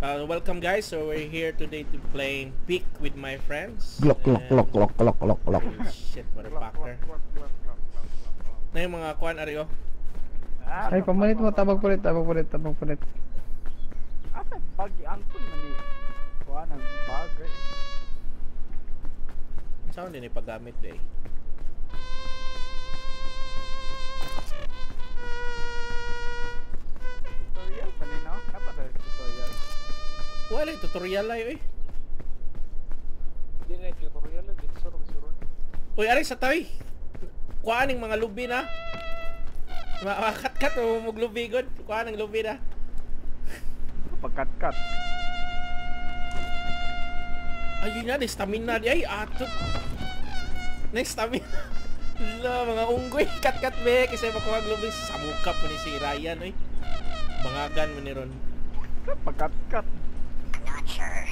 Welcome guys, so we're here today to play Peak with my friends. Glock. Shit, motherfucker. Na yung mga kuan Ario. Ay, pamalit mo, tabag pulit. Ata bagi angkon man ni. Kuan ang bagay. Saan din ipagamit eh. Tutorial pa ni no? Dapat ada tutorial. Wala tutorial layo eh. Di na tutorial di suruh. Uy, ari sa tawi. Kuan ning mga lubi na. Makat-kat o maglubi god. Kuan ang lubi na. Pagkat-kat. Ayun na, stamina di ay atot. Next stamina. Wala, mga unggoy. Kat-kat be. Kasi makuha lubi. Samukap mo ni si Ryan eh. Bangagan mo ni Ron. Pagkat-kat. Not sure.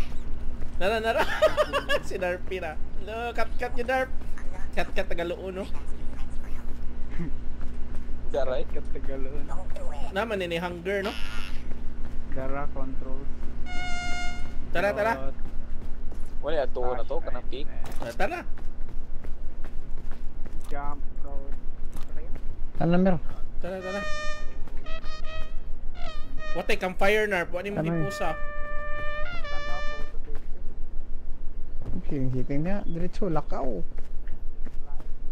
Nara. Si Darpy na. Hello, kat-kat yung Darp. Kat-kat tagaluon no. Daray katagalan. Don't do it. Naman ni hunger no. Dara control. Tara. Wala ato na to kanang peak. Tara. Jump road. Ano mer? Tara. What ay campfire na. Puan ni Ano pusa. Tanaw po sa Okay, hiting niya. Diretso, lakaw.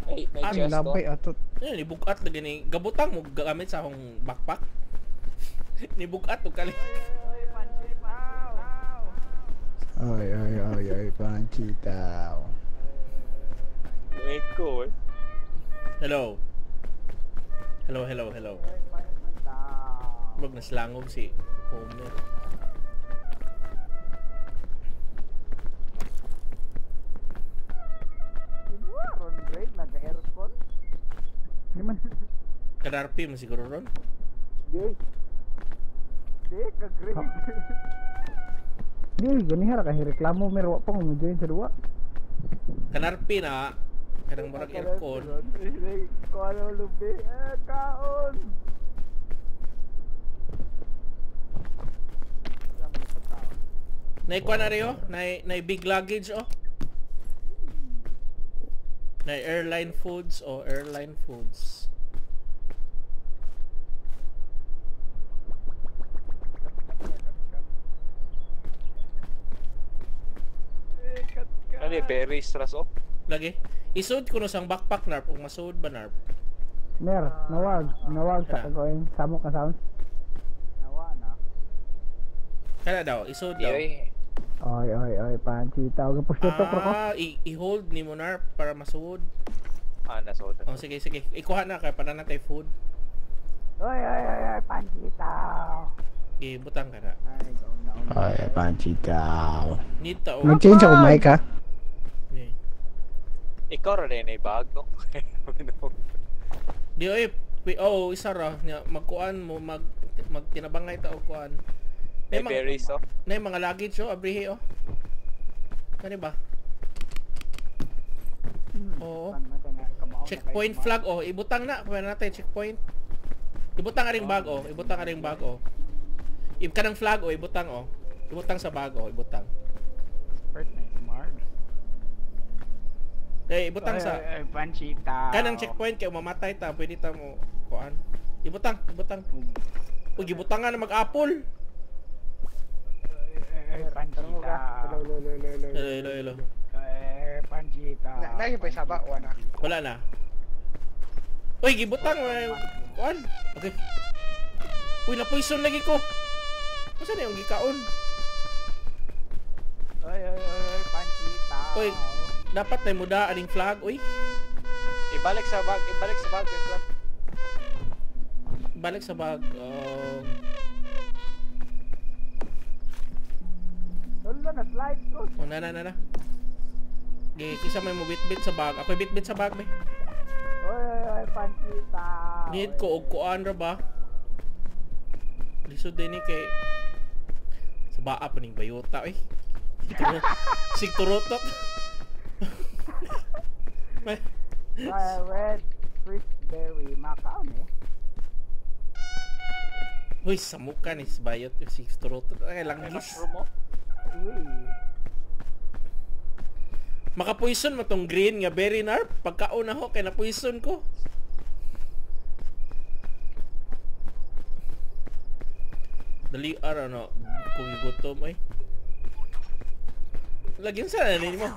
Ay, may Ah, chest to. Labay, atot. Ayun, nibugat lagi ni. Gabutang mo gamit sa akong backpack. Nibugat o kali. Oy, panchi pow. Ay, panchitaw. Wait ko eh. Hello. Wag na slangog si Homer. Ron grade naga-aircon. Di man. Kadarpi mo siguro ron. Di ka-grade. Di, ganihara kasi reklamo mer wa pa mo join sa duwa. Kanarpi na. Kanang marag aircon. Kuan ang lubi. Kaon. Nay kuan na rin oh. Nay big luggage oh. Nay airline foods oh. Airline foods. Ano yung berries ras oh? Lagi. Isud ko no sang backpack narp. Kung masuod ba narp? Mer, nawag sa kagoin. Samok ka sound. Nawa na. Kana daw. Isud daw. Yay. Ay, panchitaw. Gapos tutok ko. I-hold ni mo narp para masuod. Nasoda. Oh, sige. Ikuha na kay para na tay food. Oy, panchitaw. Ibutang ka na. Ay, gauna. Ay, panchitaw. Need ta oh. Mag-change ako mic ha. Okay. Ikaw rin ay bag no? Di oy. Isa ra nya magkuan mo magtinabangay ta og kuan. May berries oh. Nay mga luggage oh, abrihe oh. Kani ba? Oo. Checkpoint flag oh, ibutang na kuha natin checkpoint. Ibutang aring bag oh, kanang flag oh, ibutang oh. Ibutang sa bag oh, ibutang. First na smart. Ibutang sa Panchita. kanang checkpoint kay mamatay ta, pwede ta mo kuan. Ibutang. Uy, gibutangan na mag-apple. Panchita. Hello. Panchita. Nagi pa saba wala. Wala na. Uy, gibutang kuan. Okay. Uy, na-poison lagi ko. Asa na yung gikaon? Oy, Panchita. Uy, dapat na muda aning flag, uy. Ibalik sa bag yung plan. Balik sa bag. Wala na slide ko. Oh, na. Kisa may mo bitbit sa bag. Ako'y bitbit sa bag, be. Oy, Panchita. Need ko og kuan ra ba? Lisod din ni kay sa baa pa ning bayota, uy. Sig turotot. Red Berry Macau eh. Uy, samuka ni bayot si turotot. Ay lang gis. Mushroom mo? Uy. Makapoison mo tong green nga berry narp. Pagkaon ako kay na-poison ko. Dali ano kung gutom ay. Lagyan sa na mo.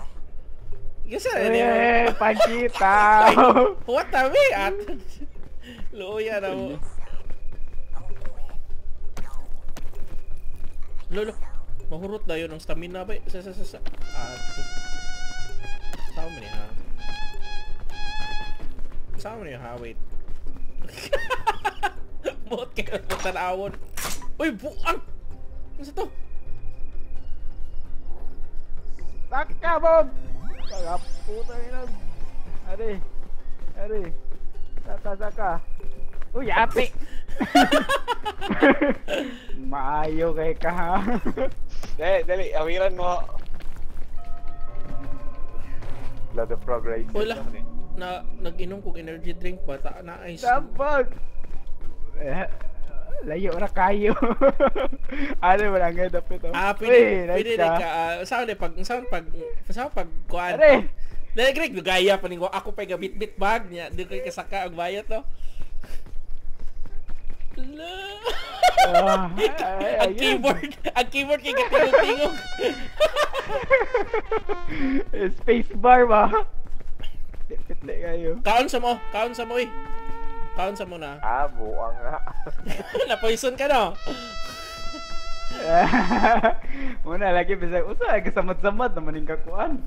Lagyan sa na mo. Panchita. What the way at? Luya na mo. Lolo, mahurot na yun ang stamina ba? Sa. Saan mo niya ha? Saan mo niya ha? Wait. Buot kayo na tanawon. Uy, buang! Ano sa to? Saka, Bob! Saka, puta ilan. Ari. Saka. Uy, ate! Maayo kay ka ha. Dali, awiran mo. Blood of progress. Wala. Nag-inom kong energy drink ba? Na ice. Sampag! Layo na kayo. Ano mo lang nga dapat ito? Pwede ka. Saan pag kuhaan? Are! Dali, Greg, gaya pa ningo. Ako pa'y gabit-bit bag niya. Di ko kasaka ang bayat, no? Ang keyboard kay gatingog-tingog. Space bar ba? Pitli kayo. Kaon sa mo eh. Kaon sa mo na. Buang nga. Na-poison ka, no? Muna lagi bisa usa kasamad-samad naman yung kakuan.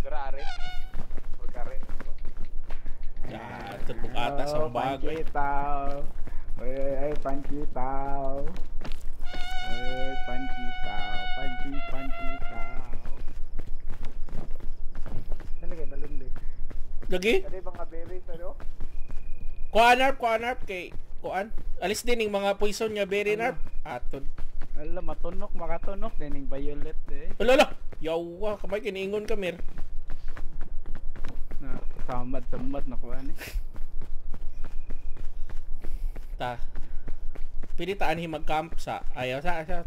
Grare. Pagkare. Tepuk atas ang bagay. Pancitaw. Ay, pancitaw. Ay, pancitaw. Pancitaw. Talaga, balon din. Lagi? Ano yung mga berries, ano? Kuanarp kay kuan. Alis din yung mga poison nga berry narp. Aton. Alam, matunok, makatunok din yung violet eh. Lolo, yawa, kamay kiniingon ka, Mir. Na, samad na kuan eh. Pwede taan mag-camp sa ayaw saka.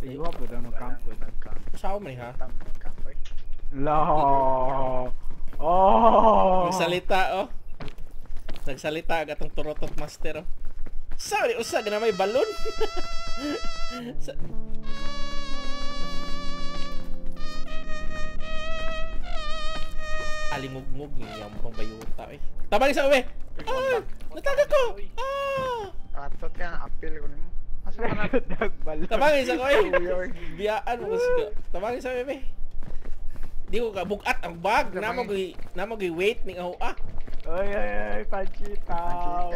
Iyo po daw mag-camp. Sao man ha? La. Oh. Nagsalita agatong turotot master. Sorry, usa na may balon. Alingog-ngog yung pang bayuta eh. Tabang sa uwi. Nataga ko. Atot yan, appeal ko nimo. Asa man nagbalon. Tabangin sa ko eh. Biyaan mo kasi. Tabangin sa uwi. Di ko ka bukat ang bag. Namo gi wait ning aho Oy, pancitaw.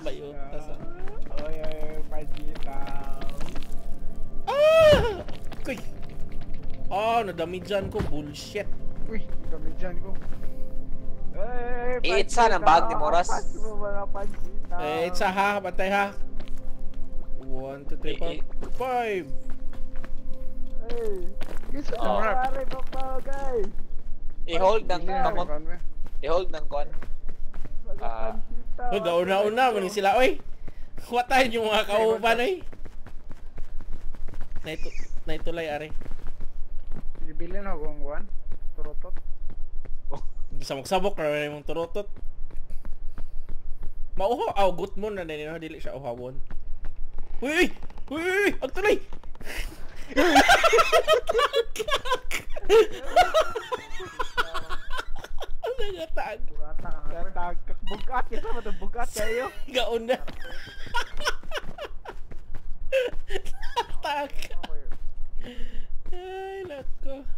Bayuta sa. Oy, pancitaw. Kuy. Nadamidjan ko bullshit. Uy, damidjan ko. Itsa ng bag ni Moras. Itsa ha, bantay ha. 1, 2, 3, 4, 5. Gusto ko pare pa guys. I-hold ng kamot. I-hold ng kon. Gauna-una mo sila oy. Kuwatahin yung mga kauban oy. Naitulay are. Bibilin ako ang kuan. Turotot. Sabok-sabok na yung turotot. Mauho, gut mo na nila, dili siya uhawon. Uy! Ang tuloy! Nangatag. Gatag. Bugat, kita ba itong bugat kayo? Gaon na. Natag. Ay, lako.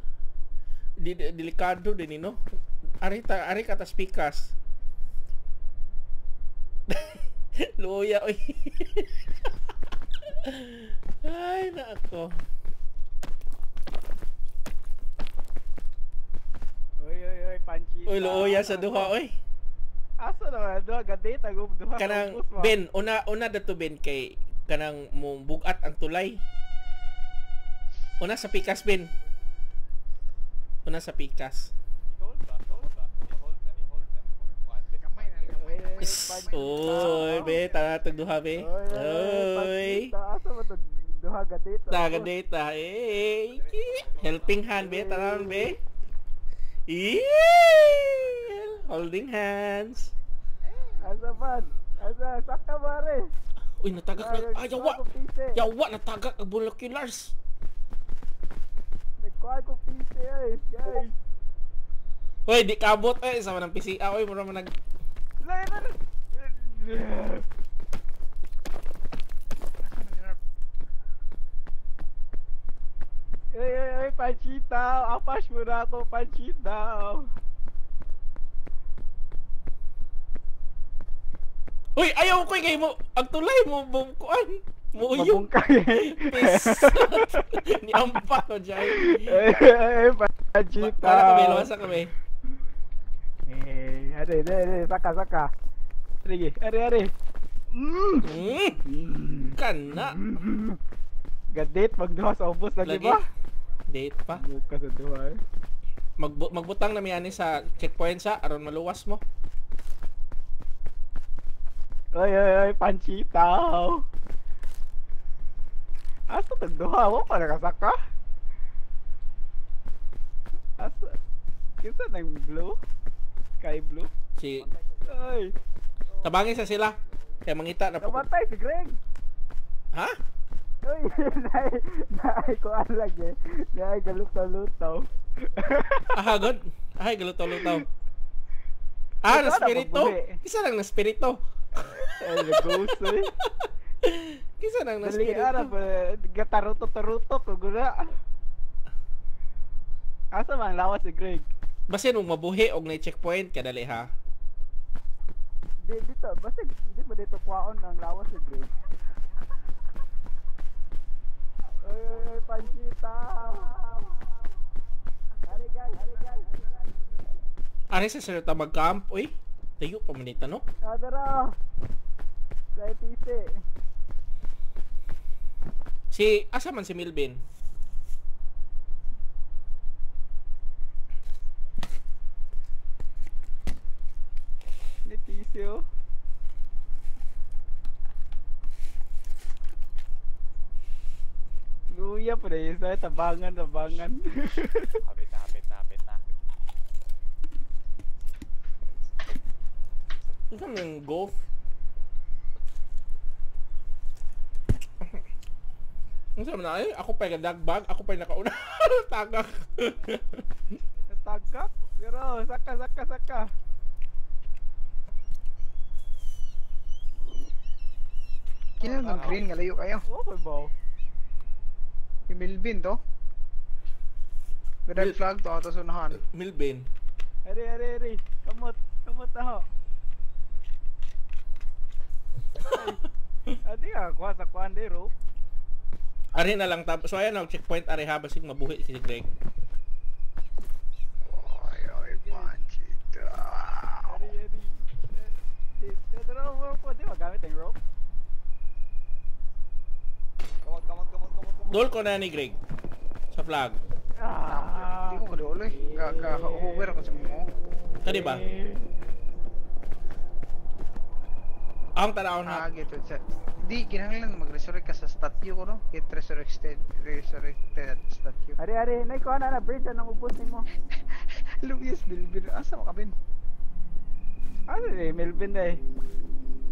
Delikado din, no? Ari kata spikas. Luya, oy. Ay, nako. Oy, pancita. Uy, luya sa duha, oy. Asa na, duha, gade, tagom, duha. Kanang, Ben, una dato, Ben, kay kanang mo bugat ang tulay. Una sa pikas, Ben. Una sa pikas. Oy, Oy, be, tara tagduha be. Oy. Asa mo to duha ka dito? Taga data. Eh. Helping hand be, tara be. Holding hands. Asa man? Asa saka bare? Uy, natagak na. Ay, yawa. Yawa, natagak ang binoculars. Nagkuha ko pise ay, guys. Hoy, di kabot eh. Sama ng PCA. Uy, mura man nag... Ay, Panchita. Apas mo na ako, Panchita. Uy, ayaw ko kay mo. Ang tulay mo, kuan. Muuyong. Mabungkay. Ni ampa ko dyan. Ay, Panchita. Wala kami, luwasa kami. Are, saka. Sige, are. Kana. Gadit, magduha sa ubos lagi Lagi? ba? Date pa. Buka sa duha eh. Magbutang na ani sa checkpoint sa aron maluwas mo. Ay, Panchita. Asa tagduha mo para kasaka? Asa? Kisa nang blue? Sky blue? Si Ay, tabangin sa sila. Kaya mangita na po. namatay si Greg. Ha? Uy, naay ko lagi. Naay galutaw-lutaw. God. Ay, galutaw-lutaw. Ah, na spirito? Kisa lang na spirito. Ay, nag-ghost eh. Kisa lang na Dali ara spirito. ba gataruto-taruto to guna. Asa man lawas si Greg? Basin mong mabuhi og na checkpoint kadali ha. Dito, basta di ba dito kuwaon ang lawas si Greg? Ay, Panchita. Hari guys. Ari sa sir ta mag-camp, uy. Tayo pa manita no. Adara. Say tite. Si asa man si Milvin? Leticio. Luya pre, saya tabangan. Hapit na. Ito yung golf. Ang sabi na, ako pa yung dagbag, ako pa yung nakauna. Tagak. Tagak. Pero, saka. Kailan mag green nga layo kayo? Okay ba? Yung Milvin to? Red flag to ato sunahan. Milvin. Ari. Kamot ako. Adi ka, kuha sa kuandero. Ari na lang tapos. So ayan na, checkpoint ari ha, basig mabuhi si Greg. Ay, Panchita. Ari. Pero, pwede magamit ang rope? Kamot. Dol ko na ni Greg. Sa flag. Hindi ko kadulo eh. Ka-hover ako sa mo. Kadi ba? Ang tanaw na. Gitu. Di, kinahanglan mag-resurrect ka sa statue ko, no? Get resurrected statue. Ari, nay kuha na bridge anong upos mo. Luis, Milvin. Asa mo ka, Ben? Ano Melvin eh.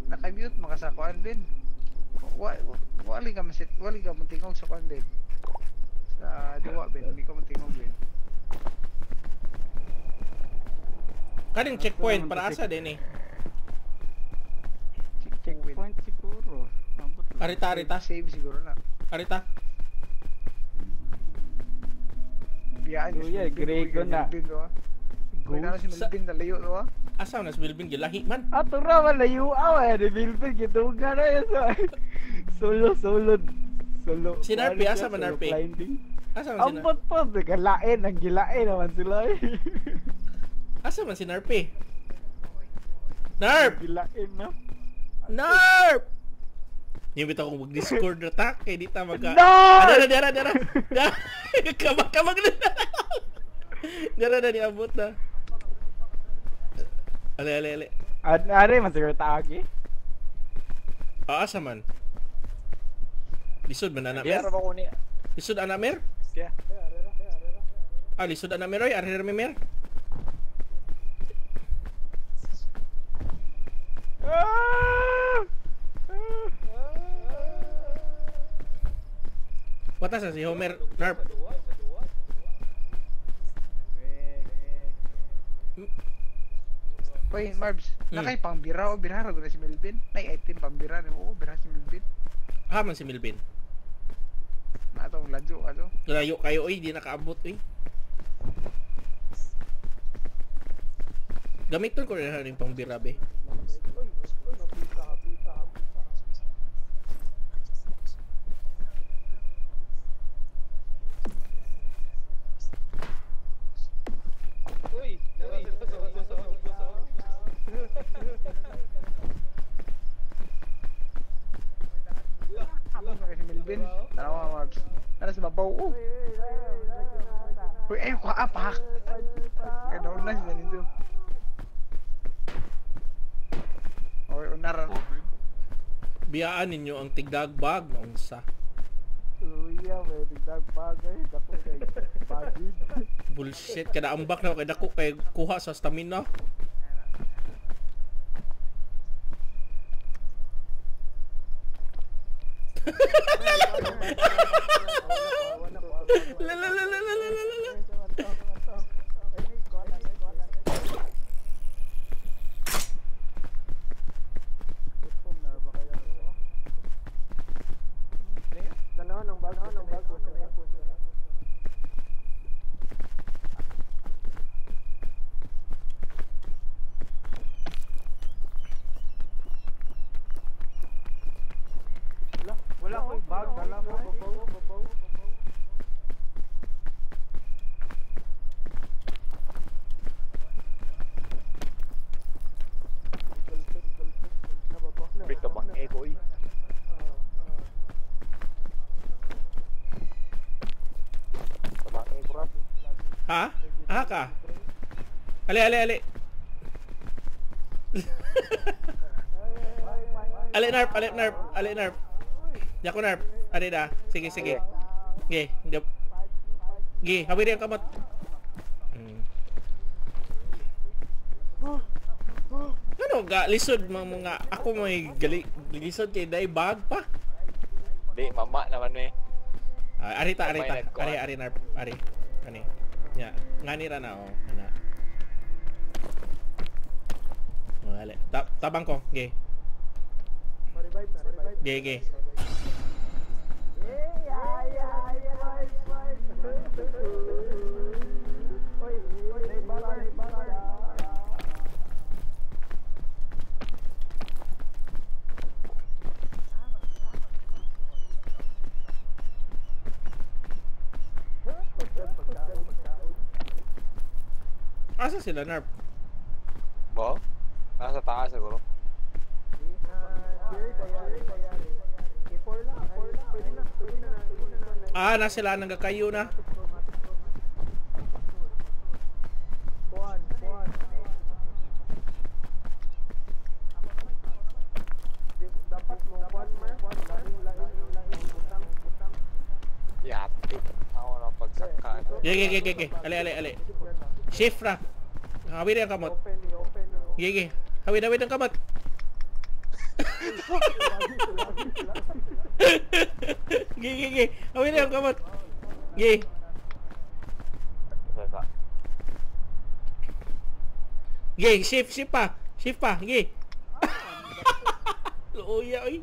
Naka-mute makasakuan, Ben. Wali ka matingog sa kuan, Ben. Sa diwa, Ben. Hindi ka matingog, Ben. Kaning checkpoint para asa din eh. Checkpoint. Siguro. Arita. Save siguro na. Arita. Biyaan Oh, yeah, Grego na. Kung na si Melvin nalayo to, ah. Asa na si Milvin gilahi man. Ato ra malayo aw ni Melvin gituga na yan sa solo. Si Narpi, asa man Narpi? Asa man si Narpi? Ambot po, galain, ang gilain naman sila eh. Asa man si Narpi? Narp! Gilain na. Narp! Yung bitaw kong mag-discord na tak, kaya di ta magka... Narp! Dara! Kamag na! Dara, niabot na. Ale. Are man siguro taagi. Asa man? Lisod man ana Iya mer? ra ba ko ni? Lisod ana mer? Kaya. Ah, lisod ana mer oy, ari mi mer. Wata sa si Homer Narp. Uy, Marbs, nakay pambira o birara ko na si Melvin. Nay item pambira ni mo, bira si Melvin. Ha man si Milvin. Na atong ladyo ato. Layo kayo oy, di nakaabot oy. Gamiton ko rin pang birabe. Si Melvin, tanawa Marbs. Nara sa babaw. Uy, ayun ko apa. Kaya doon na sila nito. Uy, unaran. Biyaan ninyo ang tigdagbag na unsa. Uya, may tigdag bagay, dako kay bagid. Bullshit, kada ambak na kay dako kay kuha sa stamina. La la la la la la la la. Wala ko bag, dala mo babaw. Bit ka bang ego eh. Tabang ego rap. Ha? Ha ka? Ali ali ali. Ali narp, ali narp, ali narp. Yako narp. Ali da. Sige sige. Ge, gap. Ge, habi rin kamot. Ano ga lisod mga ako may lisod kay day bag pa. Di mama naman eh. Arita ari narp ari kani. Ya, ngani ra na oh. Ana. Wala. Tabang ko, ge. Ge ge. Asa sila narp? Bo? Nasa taas siguro. Ah, na sila nagkakayo na. Yati. Ako na pagsakaan. Ge. Ali. Shift ra. Hawid ang kamot. Ge. Hawid ang kamot. Ge. Hawid ang kamot. Ge. Ge, shift pa. Ge. Luya oy.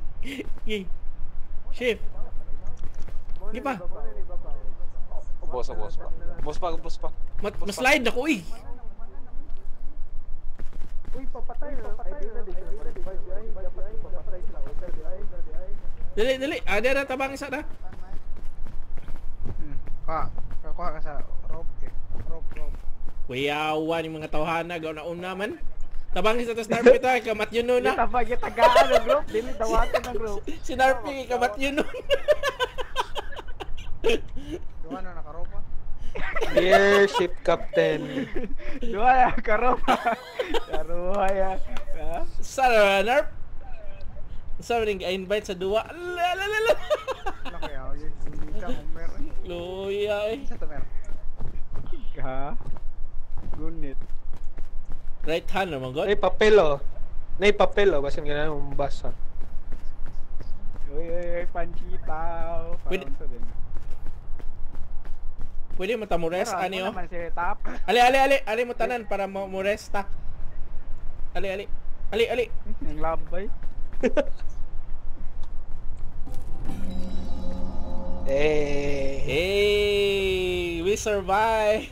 Ge. Shift. Ge pa. Boss pa. Mas-slide ako eh. Uy, papatay na. Ay, di na. Dapat papatay sila. Dali. Ada na tabang isa na. Kuha ka sa rope eh. Rope. Kuyawan yung mga tawhana. Gaw na una man. Tabang isa to Snarp ito. Kamat yun nun na. Tapag itagaan ng group, dili dawaton ng group. Si Snarp yung kamat yun nun. Duha na nakaropa. Dear ship captain. Dua ya karopa. Karuha ya. Sa Nerf? Sa ring invite sa duwa. Lalalala. Wala kaya ako yung gumita kung meron. Luya eh. Isa to meron. Ka. Gunit. Right hand naman god. Nay papel oh. Nay papel oh, basin ganun mong basa. Uy, panchitaw. Pwede- Parang to din. Pwede mo ta mo rest Meron, ani ano oh. naman si Tap. Ali mo tanan para mo resta. Ali. Yung labay. Hey, we survive.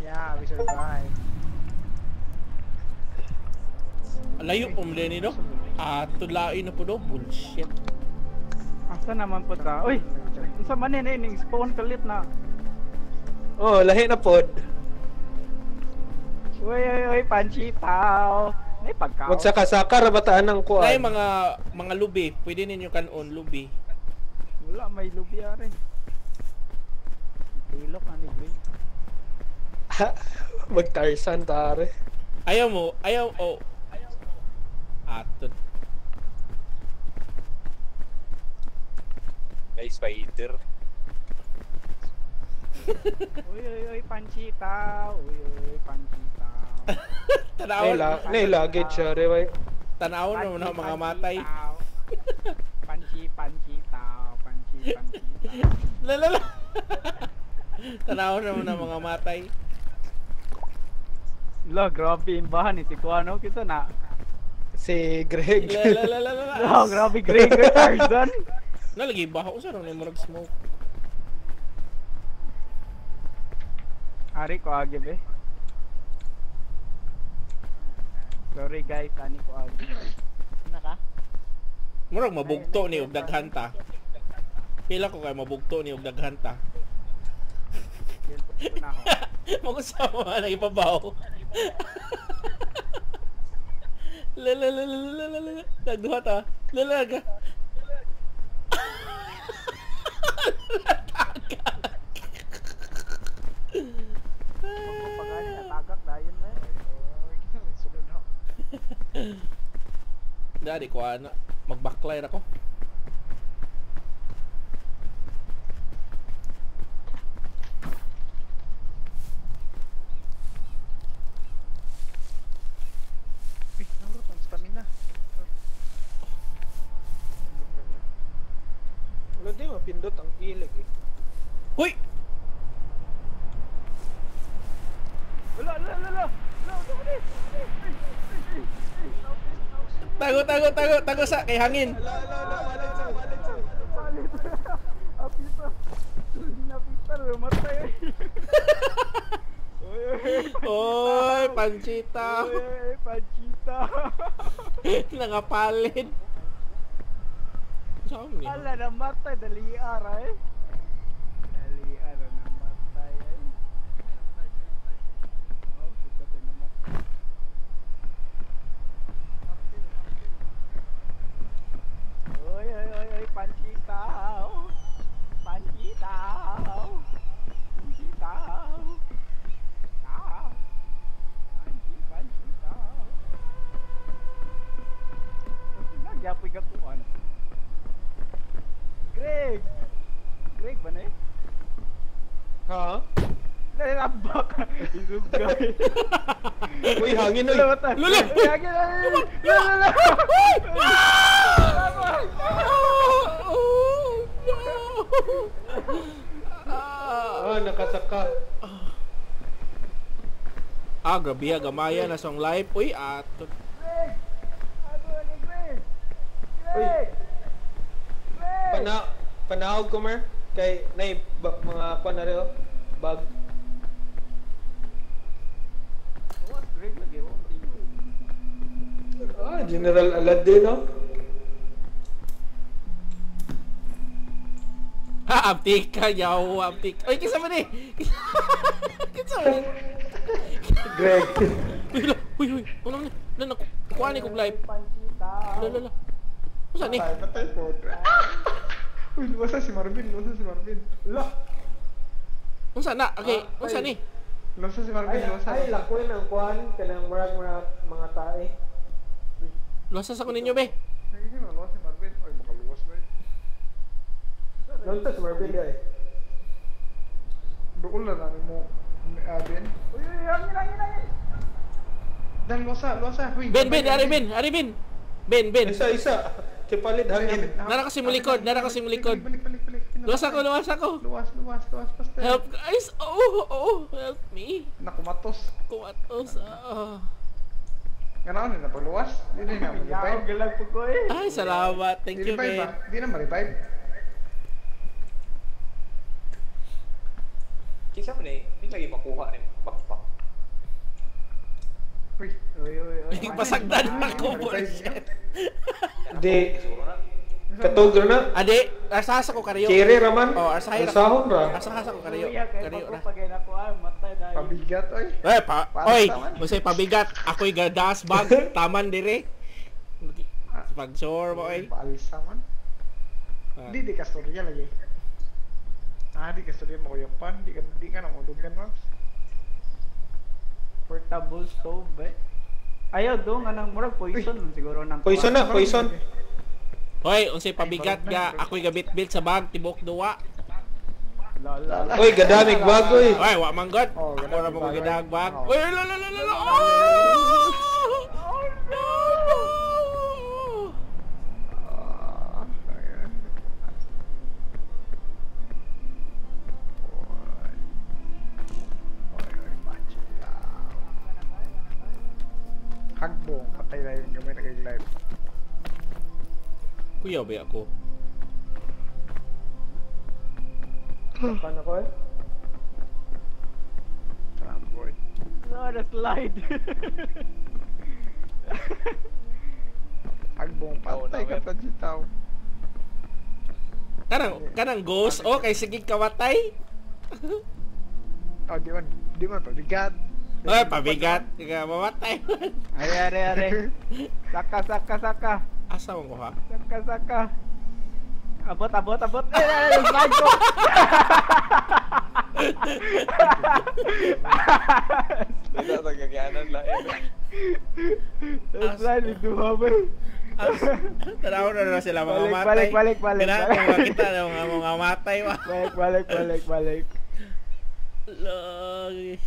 Yeah, we survive. Layo po muli ni no. Tulain na po do. Bullshit. Asa naman po ta? Uy! Unsa man ni ning spawn kalit na. Oh, lahi na pod. Uy, panchitaw. Nay pagkaw. Magsaka-saka ra bataan ng Nay kuan. mga lubi, pwede ninyo kanon lubi. Wala may lubya rin. Tilok na ni Green. Mag-Tarzan tare. Ayaw oh. Aton. May spider. Uy, panchitaw. Uy, panchitaw. Tanawon. Nay luggage siya re way. Tanawon naman ang mga matay. Panchitaw. Lalala. Tanawon naman ang mga matay. La, grabe imbahan ni si Kuano kita na. Si Greg. Lalala. La, grabe Gregor Tarzan. Nalagi ba ako sa nang murag smoke. Ari ko agib eh. Sorry guys, ani ko agib. Naka? Murag mabugto ni og daghan ta. Pila ko kay mabugto ni og daghan ta. Na ako. Magusama na ipabaw. Lalalala. Nagduha ta. Lalaga. Pagani na tagak dayon na. Sunod na. Dari ko ana. Mag-backline ako. Narot ang stamina. Wala di mapindot ang ilig eh. Hoy! Wala. Tago sa kay hangin. Napitar, matay. Oy, panchita. Uy, panchita. Nangapalid. Saan ni? Ala na matay, daliar eh. Daliar na matay eh. Oh, sikat na matay. Oy, panchitaw. Panchitaw. Panchitaw. Nagyapoy ka tuan. Greg ba na eh? Ha? Nalabak. Isugay. Uy, hangin oy. Lolo! Lolo! Ah, nakasaka. Grabe ha, gamaya na song live. Uy, ato. Greg! Panahog ko mer kay nay mga kuan na rin oh. Bag. Greg lagi mo. General Aladdin no. Aptik ka, yaw, aptik. Uy, kisa man eh. Kisa man. Greg. Uy. Unang na kuha ni kong live. Lala. Saan ni? Patay po. Uy, luwasa si Marvin. La! Unsa na? Okay, unsa ni? Losa si Marvin, losa. Ay, lakoy ng kuan, kanang mga tae. Lusas ako ninyo, be. Nagiging losa si Marvin. Ay, makaluwas ba eh. Nontas Marvin di ay. Doon lang namin mo, Ben. Uy, hangin. Dan, losa. Uy, Ben, ari Ben. Ben. Isa. Kipalit hangin. Nara kasi mo likod. Balik. Luwas ako. Luwas, pastor. Help, guys. Oh, help me. Nakumatos. Kumatos. Gano'n na paluwas? Di na Yaw, ma-revive. galag po ko eh. Ay, salamat. Thank you, Di-revive Ben. ba? Di na ma-revive. Kinsa man eh, hindi lagi makuha ni backpack. Uy, Pasagdan ako, bullshit. Di katog na. Ade, arsahas ako karayo. Kiri raman. Oh, arsahas Sahon ra. Arsahas ako karayo. Kuya, kaya Karayo pag na. ko pagay na ko matay dahil. pabigat oy. Oy, musay pabigat. Ako'y gadas bag. Taman dire. Pag sure mo, oy. Paalsa man. Di ka storya lagi. Di ka storya mo kuyapan. Di ka na mo dugan Max. Portable stove eh. Ayaw do nga nang murag poison siguro nang Poison na, poison. Hoy, unsay pabigat ga ako'y gabit-bit sa bag tibok duwa. Lala. Oy, gadamig bagoy. Oy, wa man god. Oh, Ako ra mo gidag bag. Oh. Oy, la. Hagbong, patay na yung gamay nag-live. Kuya ba ako? Paano ko eh? Tramboy. No, the slide. Hagbong, patay ka pa sitaw. Kanang ghost oh kay sige kawatay. Oh, di man pabigat. Oy, pabigat ka mamatay. Are. Saka. Asa mo ko ha? Saka. Abot. Slide ko. Hindi na tagaganan lang. Slide with ba? Tanaw na sila mga matay. Balik. Kung kita na mga matay wa. Balik. Lagi.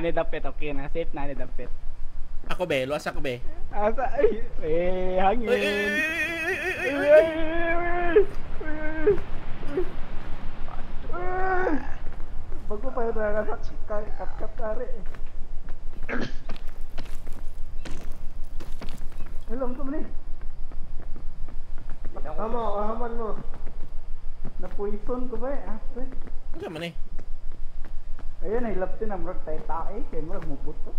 Ni dapit okay na. Safe na ni dapit. Ako be, luwas ako be. Asa? Hangin. Bago pa yun nakasak kat kare. Hello, ano man eh? Ahaman mo. Napuison ko ba eh? Ano man eh? Ayun, nahilapsin ang murag tayo-tae. Kaya murag mubuto.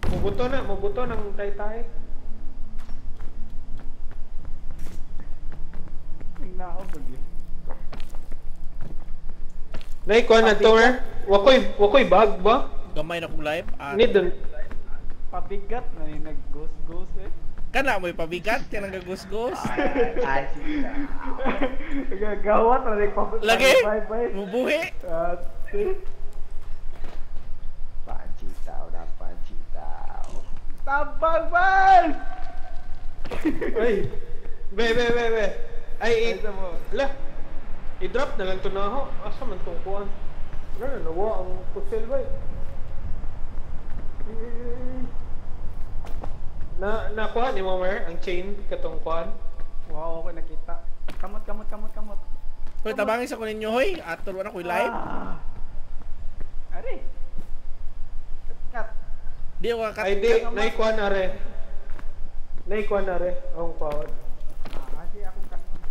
Mubuto ng tay-tay. Tingnan ako ba yun? Nay, kuha na to eh. Wakoy bag ba? Gamay na kong live. Need dun. Pabigat na ni nag-ghost eh. Kana mo'y pabigat ka nang gagos-gos. Gagawat na rin pabigat. Lagi? Mubuhi? Pancitaw. Tabang bal! Ay. Be. Ay, Ay, mo. ala. I-drop na lang to na ako. Asa man tong kuhan? Wala na, nawa ang kusel ba eh. Nakuha ni Momer ang chain katong kuhan. Wow, ako nakita. Kamot. Hoy, tabangin sa ko ninyo, hoy. Atur na ko live. Ari. Kat. Di ako kakat. Ay di, naikuha na re. Ang kuhan. Kasi akong kanon.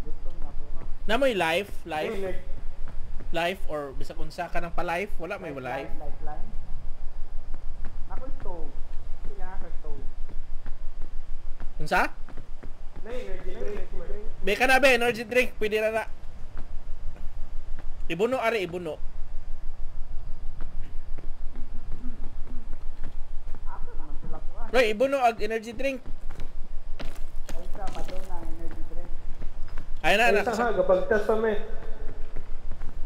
Gutom na ko ha. Namoy live or bisa unsa ka nang pa-live, wala may live. Lifeline. Ako stove. Sige ako stove. Unsa? Energy drink. Be ka na be, energy drink, pwede na na. Ibuno. Ako naman sila ko ah. Roy, ibuno ag energy drink. Ay sa padong na energy drink. Ay na. Ay sa ha, gapagtas pa me.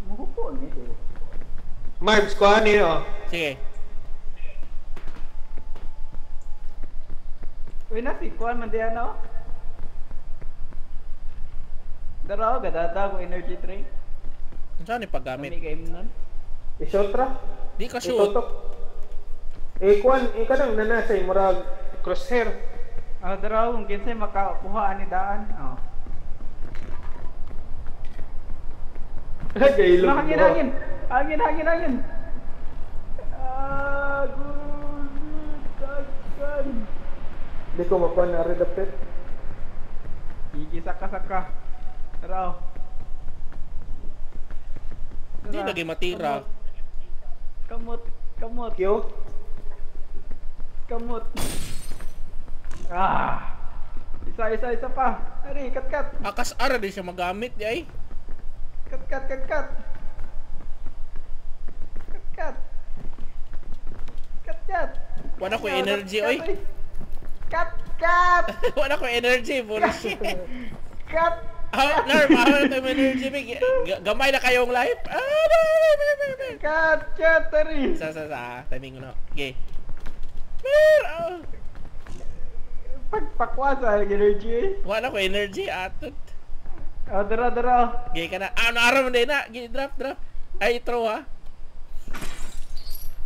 Muhupo ni. Marbs, kuha niyo. Sige. Uy na, si Kuan man diyan no? Daro, gadada ko energy drink. Saan ni paggamit? Kami game nun. I-shot ra. Di ka shoot. Itutok. Kuan, kanang nanasay, murag crosshair. Ah, daro, kung kinsay makakuha ani daan. Oh. Gaylog mo. Hangin, hangin! Hangin, hangin, hangin! Ah, gagkan! Hindi ko makuha na red up it. Gigi saka-saka. Daro. Di lagi matira. Kamot, kamot, Q. kamot. Ah! Isa pa. Ari, kat. Akas ara di siya magamit di ay. Kat. Kat. Wala ko energy oy. Kat. Wala ko energy, bullshit. Kat. Narm, ako na energy big. Gamay na kayong life. Kat, Ari. Sa timing no. Okay. Mer. Pagpakwasa energy. Wala ko energy atot. Oh, dara. Okay ka na. Naaraw mo din na. Drop. Ay, throw ha.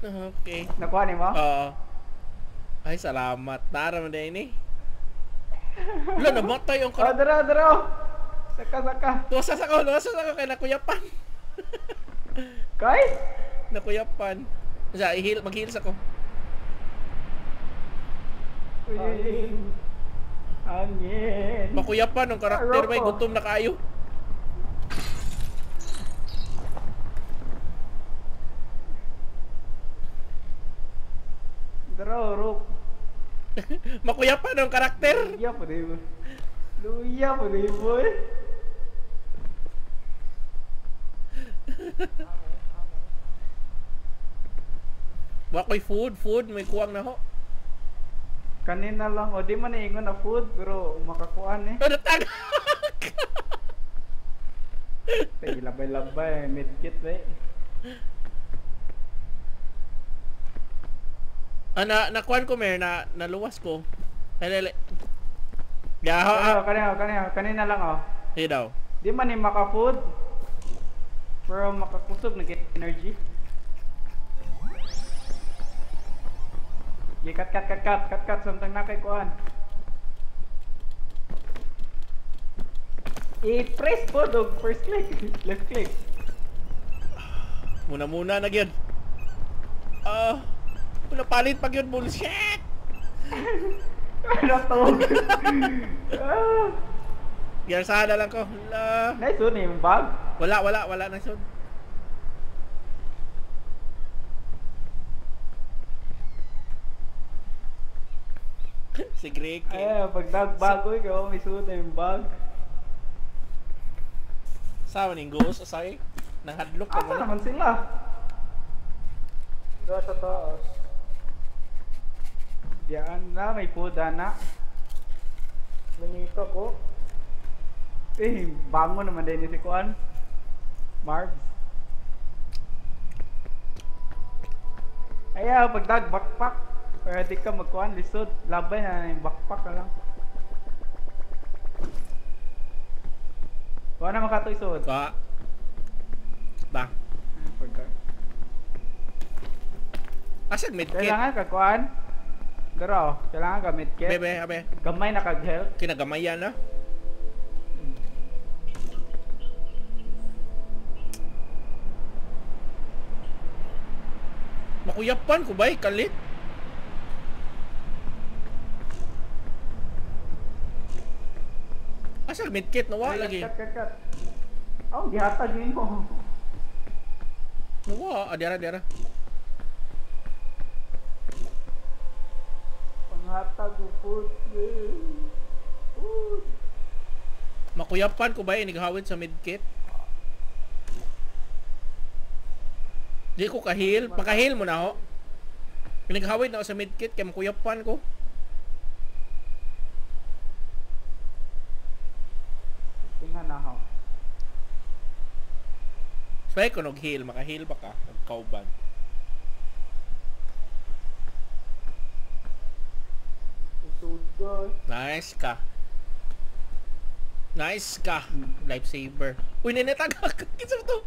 Okay. Nakuha ni mo? Oo. Ay, salamat. Naaraw mo din eh. Wala, namatay yung Oh, dara. Saka. Luwasas ako kay nakuyapan. Kay? Nakuyapan. Mag-heals ako. Hangin. Makuyapan ng karakter may Aroko. gutom na kayo. Dara, Rok. Makuyapan ng karakter. Luya pa rin, boy. Wakoy food, may kuwang na ho. Kanina lang, o di man ingon na food, pero makakuan eh. Ano tag? Tay, labay, medkit eh. Nakuan ko mer naluwas ko. Lele. Kanina lang oh. Hey daw. Di man ni maka-food, pero makakusog na energy. Cut, samtang na kay kuan. I-press po dog first click, left click. Muna na gyud. Wala palit pag yun, bullshit. Ano to? Girsada lang ko. Hala. Nice one yung bag. Wala na sud. Si Greg. Ay, pag nagbago ikaw, may suot na yung bag. Sawa ning ghost asay. Nang hadlok ka Asa mo. naman sila? Doon sa taas. Diyan na, may food na. Nangita ko. Bango naman din si Kuan. Marbs. Ayaw, pag nag-backpack, pwede ka magkuhan, lisod. Labay na yung backpack na lang. Kuha na makatoy suod. Ba. Asag medkit. Kailangan ka kuhan. Daro, kailangan ka medkit. Bebe, abe. Gamay na kag-health. Kinagamayan na. Makuyapan ko ba kalit? Asag medkit nawa lagi. Cut. Oh, gihatag yun mo. Nawa, adira. Panghatag ko food. Food. Makuyapan ko ba inigahawid sa medkit? Di ko kahil, pakahil mo na ho. Pinaghawid na ako sa medkit kaya makuyapan ko. Tingnan na ho. Spray ko heal, maka-heal ba ka? Nagkauban. Suda. Nice ka. Nice ka. Lifesaver. Uy, ninetagak. Kinsa to?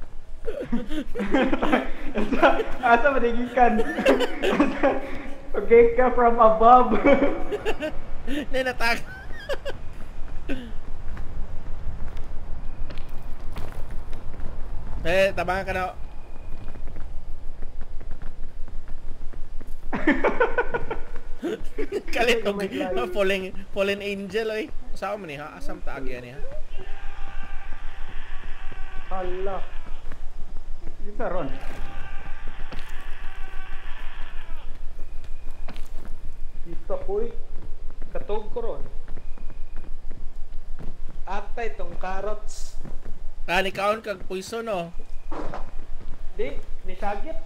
Asa madigikan? Okay ka from above. Ninetag. Tabangan ka na. Kalit og fallen angel oy. Usaw man ni ha? Asam taagi ani ha? Hala. Isa ron. Kita ko eh. Katog ko ron. Ata itong carrots. Ni kaon kag poison no. Di, nisagit.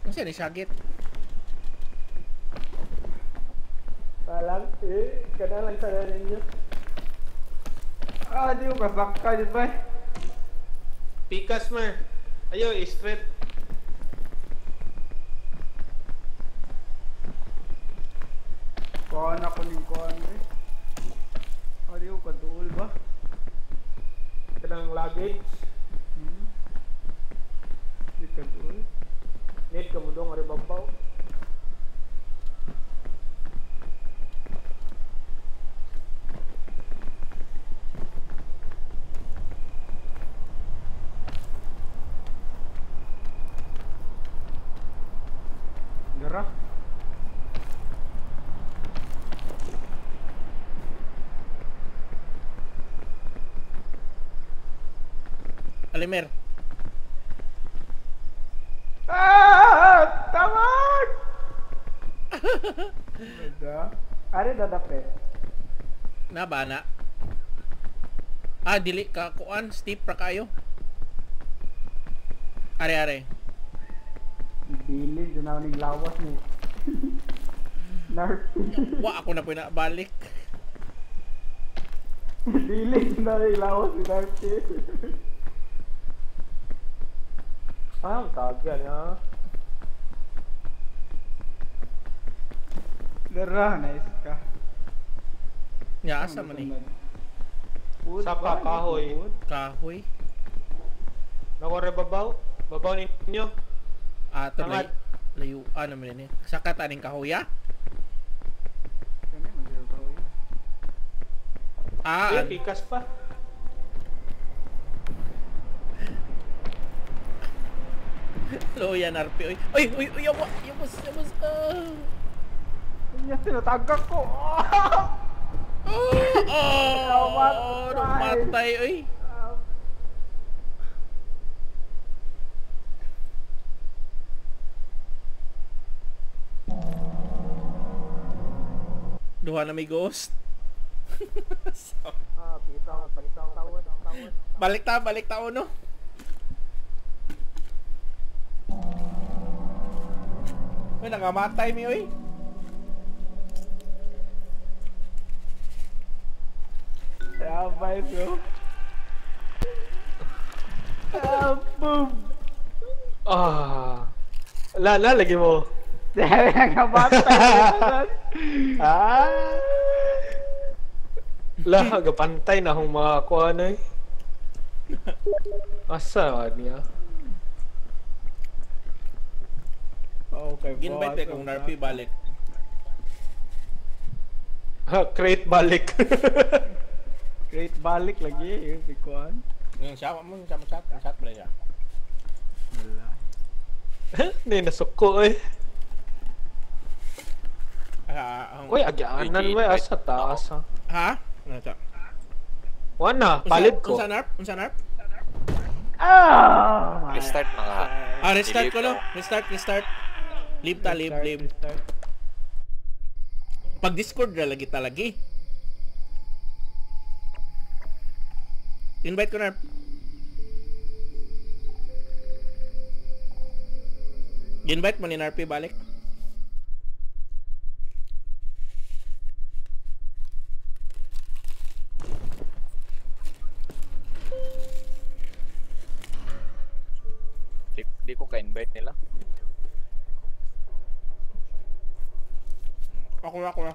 Unsa ni sagit? Palang, kada lang sa ninyo. Ah, di ko kasakka dito ba? Pikas man. Ayo, straight. Kuhaan ako ng kuhaan eh. Ah, di ko kaduol ba? Kanang luggage. Di kaduol. Need ka mo dong aribabaw. Gara. Alimer. Ah! Tawag! Ada. Are dadapet. Na bana. Dili ka kuan steep ra kayo. Are. Bilin doon ako ng lawas ni. Narf. Wa ako na po na balik. Bilin doon ako ng lawas ni Narf. Ang tagyan ha. Gara, nice ka. Nya asa man ni? Sapa, kahoy. Kahoy. Nako aribabaw. Babaw ninyo. To Tangad. layo naman ni. Sakat aning kahoya? Kani mag-zero ka uy. Di, pikas pa. Loyan RP. Uy, yawas. Kanya tinatagak ko. Namatay, uy. Duha na may ghost. Palitang tawon. Balik ta no. Uy, nangamatay mi uy. Sabay bro. Boom. Lagi mo. Dahil nakamatay. Gapantay na akong mga kuha na eh. Asa niya? Okay, Ginbite kung Narpi balik. Crate balik. Great balik lagi yun si Kuan. Yung chat balik siya. Wala. Hindi nasuko eh. Uy, agyaanan mo asa taas ha. Ha? Ano to? Wana, palid ko. Unsa narp? Restart na nga. Restart ko no. Delete Restart. Leave. Pag Discord na lagi. Invite ko narp. Invite mo ni Narpi balik. Hindi ko ka-invite nila. Ako na.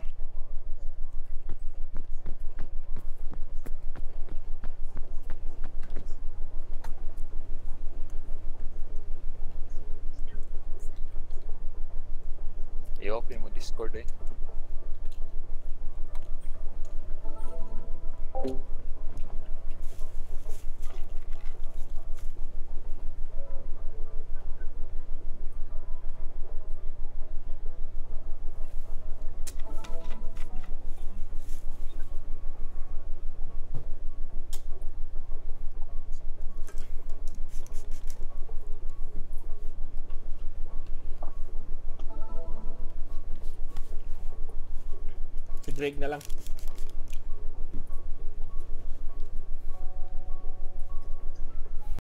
I-open mo Discord eh. Si Greg na lang.